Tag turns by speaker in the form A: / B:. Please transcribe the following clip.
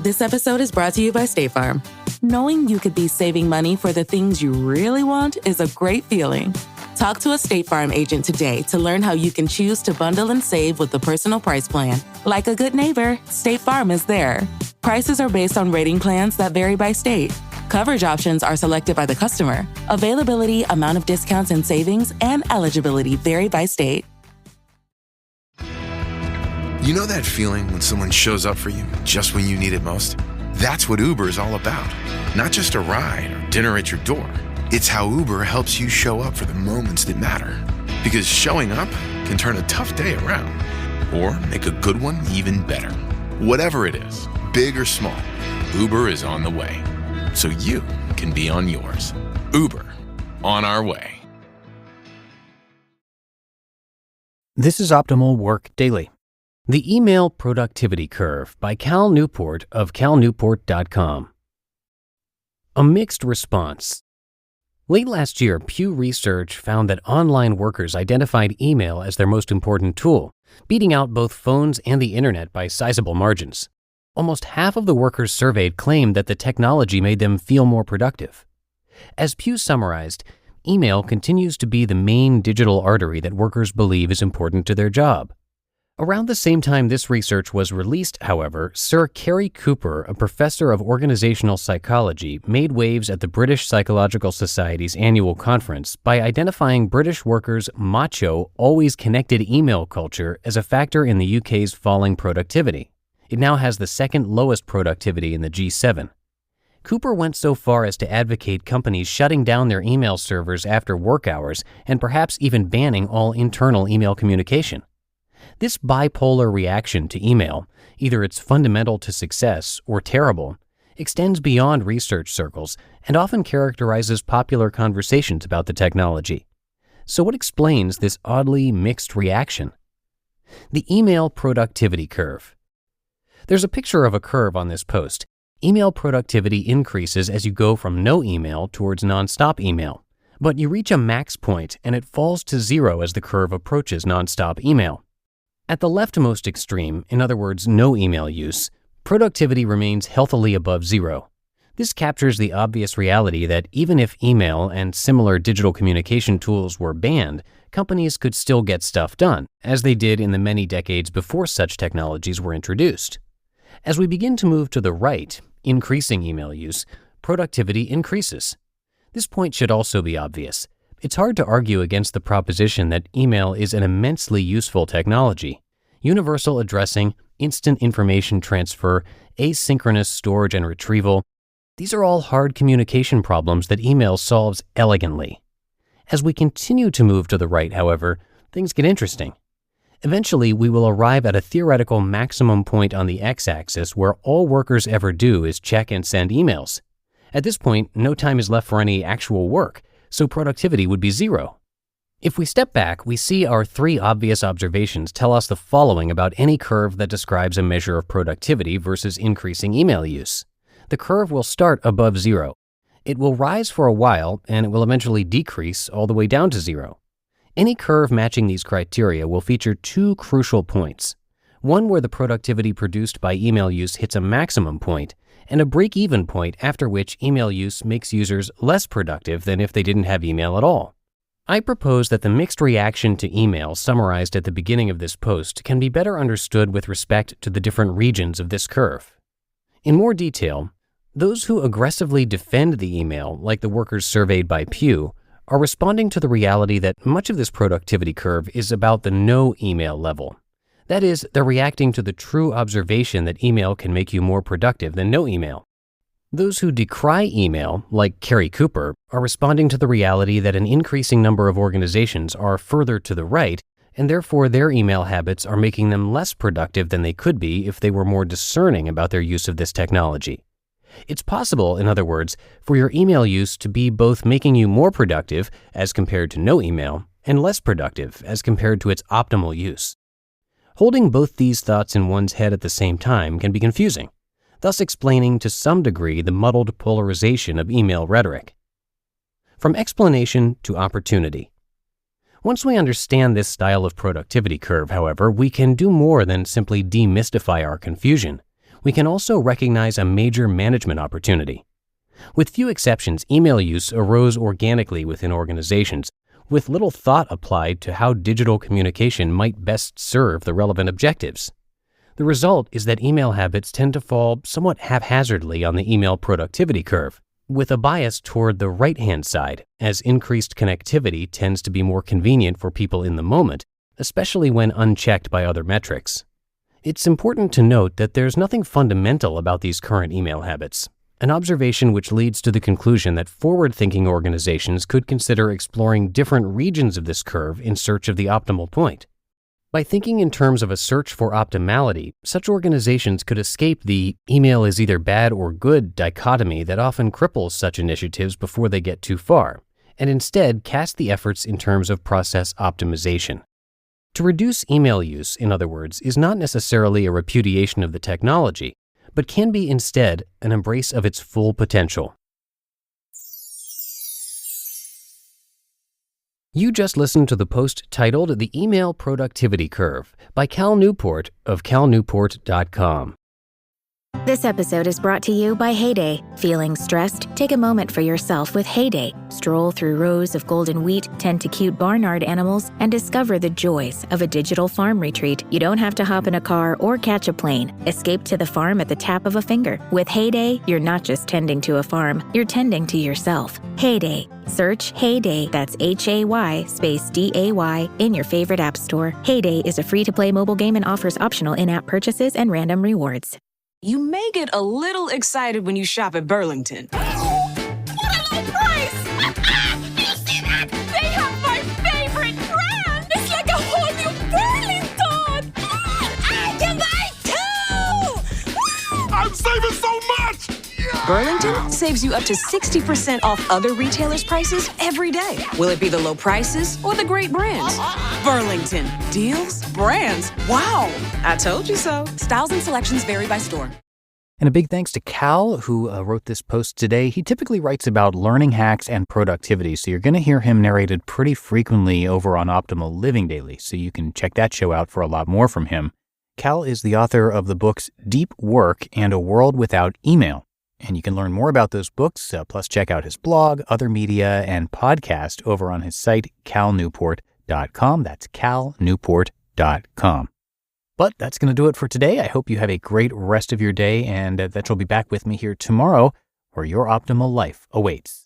A: This episode is brought to you by State Farm. Knowing you could be saving money for the things you really want is a great feeling. Talk to a State Farm agent today to learn how you can choose to bundle and save with the Personal Price Plan. Like a good neighbor, State Farm is there. Prices are based on rating plans that vary by state. Coverage options are selected by the customer. Availability, amount of discounts and savings, and eligibility vary by state.
B: You know that feeling when someone shows up for you just when you need it most? That's what Uber is all about. Not just a ride or dinner at your door. It's how Uber helps you show up for the moments that matter. Because showing up can turn a tough day around or make a good one even better. Whatever it is, big or small, Uber is on the way. So you can be on yours. Uber, on our way.
C: This is Optimal Work Daily. The Email Productivity Curve by Cal Newport of calnewport.com. A mixed response. Late last year, Pew Research found that online workers identified email as their most important tool, beating out both phones and the internet by sizable margins. Almost half of the workers surveyed claimed that the technology made them feel more productive. As Pew summarized, email continues to be the main digital artery that workers believe is important to their job. Around the same time this research was released, however, Sir Cary Cooper, a professor of organizational psychology, made waves at the British Psychological Society's annual conference by identifying British workers' macho, always connected email culture as a factor in the UK's falling productivity. It now has the second lowest productivity in the G7. Cooper went so far as to advocate companies shutting down their email servers after work hours and perhaps even banning all internal email communication. This bipolar reaction to email, either it's fundamental to success or terrible, extends beyond research circles and often characterizes popular conversations about the technology. So what explains this oddly mixed reaction? The Email Productivity Curve. There's a picture of a curve on this post. Email productivity increases as you go from no email towards nonstop email, but you reach a max point and it falls to zero as the curve approaches nonstop email. At the leftmost extreme, in other words, no email use, productivity remains healthily above zero. This captures the obvious reality that even if email and similar digital communication tools were banned, companies could still get stuff done, as they did in the many decades before such technologies were introduced. As we begin to move to the right, increasing email use, productivity increases. This point should also be obvious. It's hard to argue against the proposition that email is an immensely useful technology. Universal addressing, instant information transfer, asynchronous storage and retrieval. These are all hard communication problems that email solves elegantly. As we continue to move to the right, however, things get interesting. Eventually, we will arrive at a theoretical maximum point on the x-axis where all workers ever do is check and send emails. At this point, no time is left for any actual work, so productivity would be zero. If we step back, we see our three obvious observations tell us the following about any curve that describes a measure of productivity versus increasing email use. The curve will start above zero. It will rise for a while, and it will eventually decrease all the way down to zero. Any curve matching these criteria will feature two crucial points. One where the productivity produced by email use hits a maximum point, and a break-even point after which email use makes users less productive than if they didn't have email at all. I propose that the mixed reaction to email summarized at the beginning of this post can be better understood with respect to the different regions of this curve. In more detail, those who aggressively defend the email, like the workers surveyed by Pew, are responding to the reality that much of this productivity curve is about the no email level. That is, they're reacting to the true observation that email can make you more productive than no email. Those who decry email, like Cary Cooper, are responding to the reality that an increasing number of organizations are further to the right, and therefore their email habits are making them less productive than they could be if they were more discerning about their use of this technology. It's possible, in other words, for your email use to be both making you more productive as compared to no email, and less productive as compared to its optimal use. Holding both these thoughts in one's head at the same time can be confusing, thus explaining to some degree the muddled polarization of email rhetoric. From explanation to opportunity. Once we understand this style of productivity curve, however, we can do more than simply demystify our confusion. we can also recognize a major management opportunity. With few exceptions, email use arose organically within organizations, with little thought applied to how digital communication might best serve the relevant objectives. The result is that email habits tend to fall somewhat haphazardly on the email productivity curve, with a bias toward the right-hand side, as increased connectivity tends to be more convenient for people in the moment, especially when unchecked by other metrics. It's important to note that there's nothing fundamental about these current email habits, an observation which leads to the conclusion that forward-thinking organizations could consider exploring different regions of this curve in search of the optimal point. By thinking in terms of a search for optimality, such organizations could escape the email is either bad or good dichotomy that often cripples such initiatives before they get too far, and instead cast the efforts in terms of process optimization. To reduce email use, in other words, is not necessarily a repudiation of the technology, but can be instead an embrace of its full potential. You just listened to the post titled The Email Productivity Curve by Cal Newport of calnewport.com.
D: This episode is brought to you by Heyday. Feeling stressed? Take a moment for yourself with Heyday. Stroll through rows of golden wheat, tend to cute barnyard animals, and discover the joys of a digital farm retreat. You don't have to hop in a car or catch a plane. Escape to the farm at the tap of a finger. With Heyday, you're not just tending to a farm, you're tending to yourself. Heyday. Search Heyday, that's Hay space DAY, in your favorite app store. Heyday is a free-to-play mobile game and offers optional in-app purchases and random rewards.
E: You may get a little excited when you shop at Burlington.
F: What a low price! You see that? They have my favorite brand! It's like a whole new Burlington! I can buy two!
G: I'm saving so much! Yeah!
E: Burlington saves you up to 60% off other retailers' prices every day. Will it be the low prices or the great brands? Burlington. Deals? Brands? Wow! I told you so. Styles and selections vary by store.
H: And a big thanks to Cal, who wrote this post today. He typically writes about learning hacks and productivity, so you're going to hear him narrated pretty frequently over on Optimal Living Daily, so you can check that show out for a lot more from him. Cal is the author of the books Deep Work and A World Without Email. And you can learn more about those books, plus check out his blog, other media, and podcast over on his site, calnewport.com. That's calnewport.com. But that's going to do it for today. I hope you have a great rest of your day and that you'll be back with me here tomorrow where your optimal life awaits.